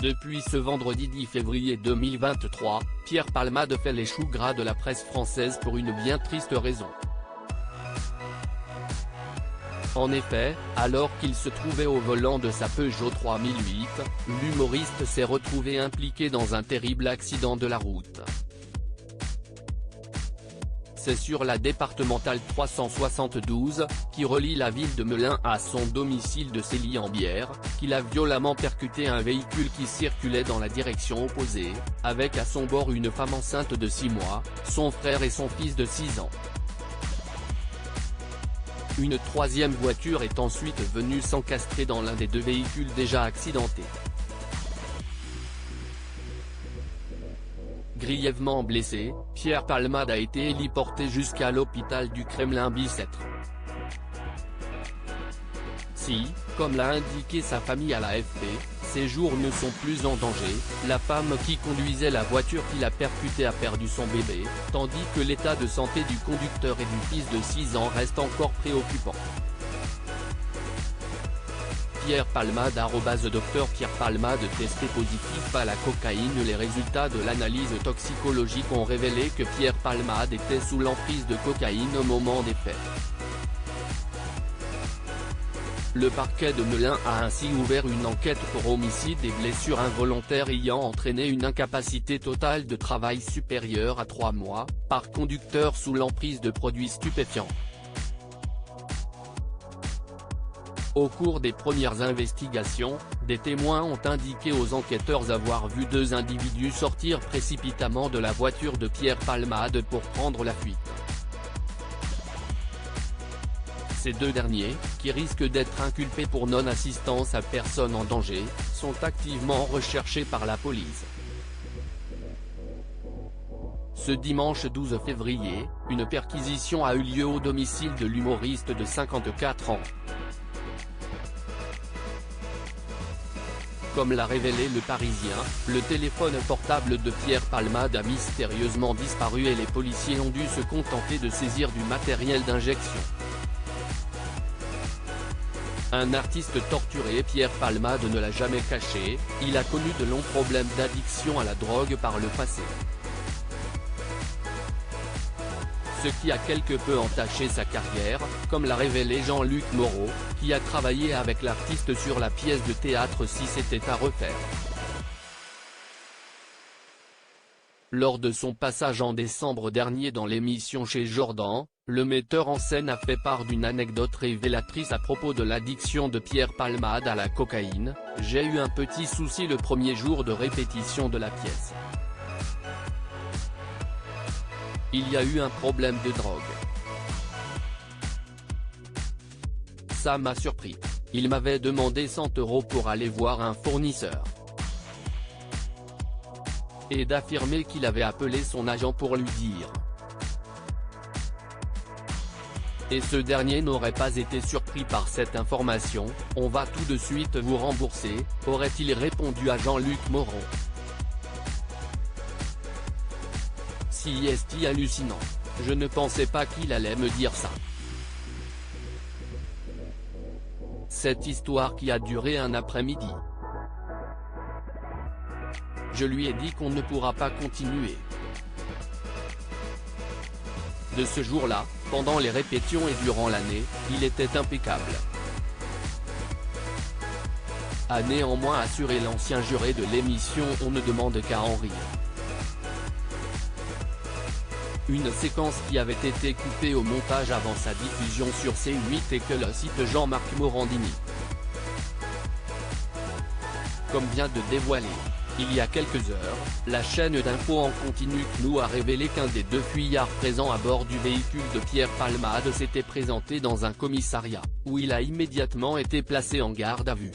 Depuis ce vendredi 10 février 2023, Pierre Palmade fait les choux gras de la presse française pour une bien triste raison. En effet, alors qu'il se trouvait au volant de sa Peugeot 3008, l'humoriste s'est retrouvé impliqué dans un terrible accident de la route. C'est sur la départementale 372, qui relie la ville de Melun à son domicile de Célie-en-Bière, qu'il a violemment percuté un véhicule qui circulait dans la direction opposée, avec à son bord une femme enceinte de 6 mois, son frère et son fils de 6 ans. Une troisième voiture est ensuite venue s'encastrer dans l'un des deux véhicules déjà accidentés. Grièvement blessé, Pierre Palmade a été héliporté jusqu'à l'hôpital du Kremlin-Bicêtre. Si, comme l'a indiqué sa famille à l'AFP, ses jours ne sont plus en danger, la femme qui conduisait la voiture qui l'a percuté a perdu son bébé, tandis que l'état de santé du conducteur et du fils de 6 ans reste encore préoccupant. Pierre Palmade Dr Pierre Palmade testé positif à la cocaïne. Les résultats de l'analyse toxicologique ont révélé que Pierre Palmade était sous l'emprise de cocaïne au moment des faits. Le parquet de Melun a ainsi ouvert une enquête pour homicide et blessures involontaires ayant entraîné une incapacité totale de travail supérieure à 3 mois, par conducteur sous l'emprise de produits stupéfiants. Au cours des premières investigations, des témoins ont indiqué aux enquêteurs avoir vu 2 individus sortir précipitamment de la voiture de Pierre Palmade pour prendre la fuite. Ces 2 derniers, qui risquent d'être inculpés pour non-assistance à personne en danger, sont activement recherchés par la police. Ce dimanche 12 février, une perquisition a eu lieu au domicile de l'humoriste de 54 ans. Comme l'a révélé Le Parisien, le téléphone portable de Pierre Palmade a mystérieusement disparu et les policiers ont dû se contenter de saisir du matériel d'injection. Un artiste torturé, Pierre Palmade ne l'a jamais caché, il a connu de longs problèmes d'addiction à la drogue par le passé. Ce qui a quelque peu entaché sa carrière, comme l'a révélé Jean-Luc Moreau, qui a travaillé avec l'artiste sur la pièce de théâtre Si c'était à refaire. Lors de son passage en décembre dernier dans l'émission Chez Jordan, le metteur en scène a fait part d'une anecdote révélatrice à propos de l'addiction de Pierre Palmade à la cocaïne. « J'ai eu un petit souci le premier jour de répétition de la pièce. Il y a eu un problème de drogue. Ça m'a surpris. Il m'avait demandé 100 € pour aller voir un fournisseur. Et d'affirmer qu'il avait appelé son agent pour lui dire. Et ce dernier n'aurait pas été surpris par cette information, on va tout de suite vous rembourser, aurait-il répondu à Jean-Luc Moreau. Si est hallucinant. Je ne pensais pas qu'il allait me dire ça. Cette histoire qui a duré un après-midi. Je lui ai dit qu'on ne pourra pas continuer. De ce jour-là, pendant les répétitions et durant l'année, il était impeccable. A néanmoins assuré l'ancien juré de l'émission On ne demande qu'à en rire. Une séquence qui avait été coupée au montage avant sa diffusion sur C8 et que le site Jean-Marc Morandini. Comme vient de dévoiler, il y a quelques heures, la chaîne d'infos en continu CNOO a révélé qu'un des 2 fuyards présents à bord du véhicule de Pierre Palmade s'était présenté dans un commissariat, où il a immédiatement été placé en garde à vue.